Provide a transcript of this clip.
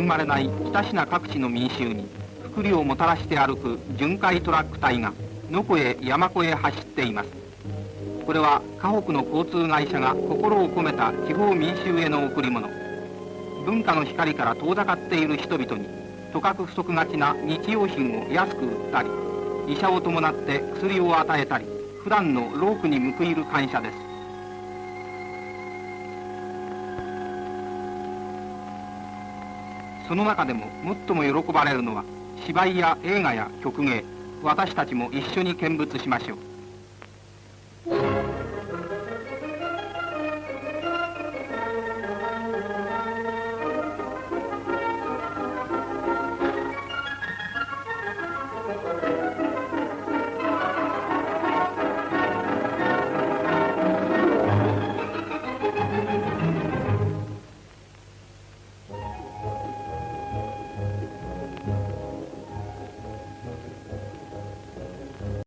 まれない北品各地の民衆に福利をもたらして歩く巡回トラック隊が野湖へ山湖へ走っています。これは河北の交通会社が心を込めた地方民衆への贈り物。文化の光から遠ざかっている人々にとかく不足がちな日用品を安く売ったり、医者を伴って薬を与えたり、普段の労苦に報いる感謝です。その中でも最も喜ばれるのは芝居や映画や曲芸。私たちも一緒に見物しましょう。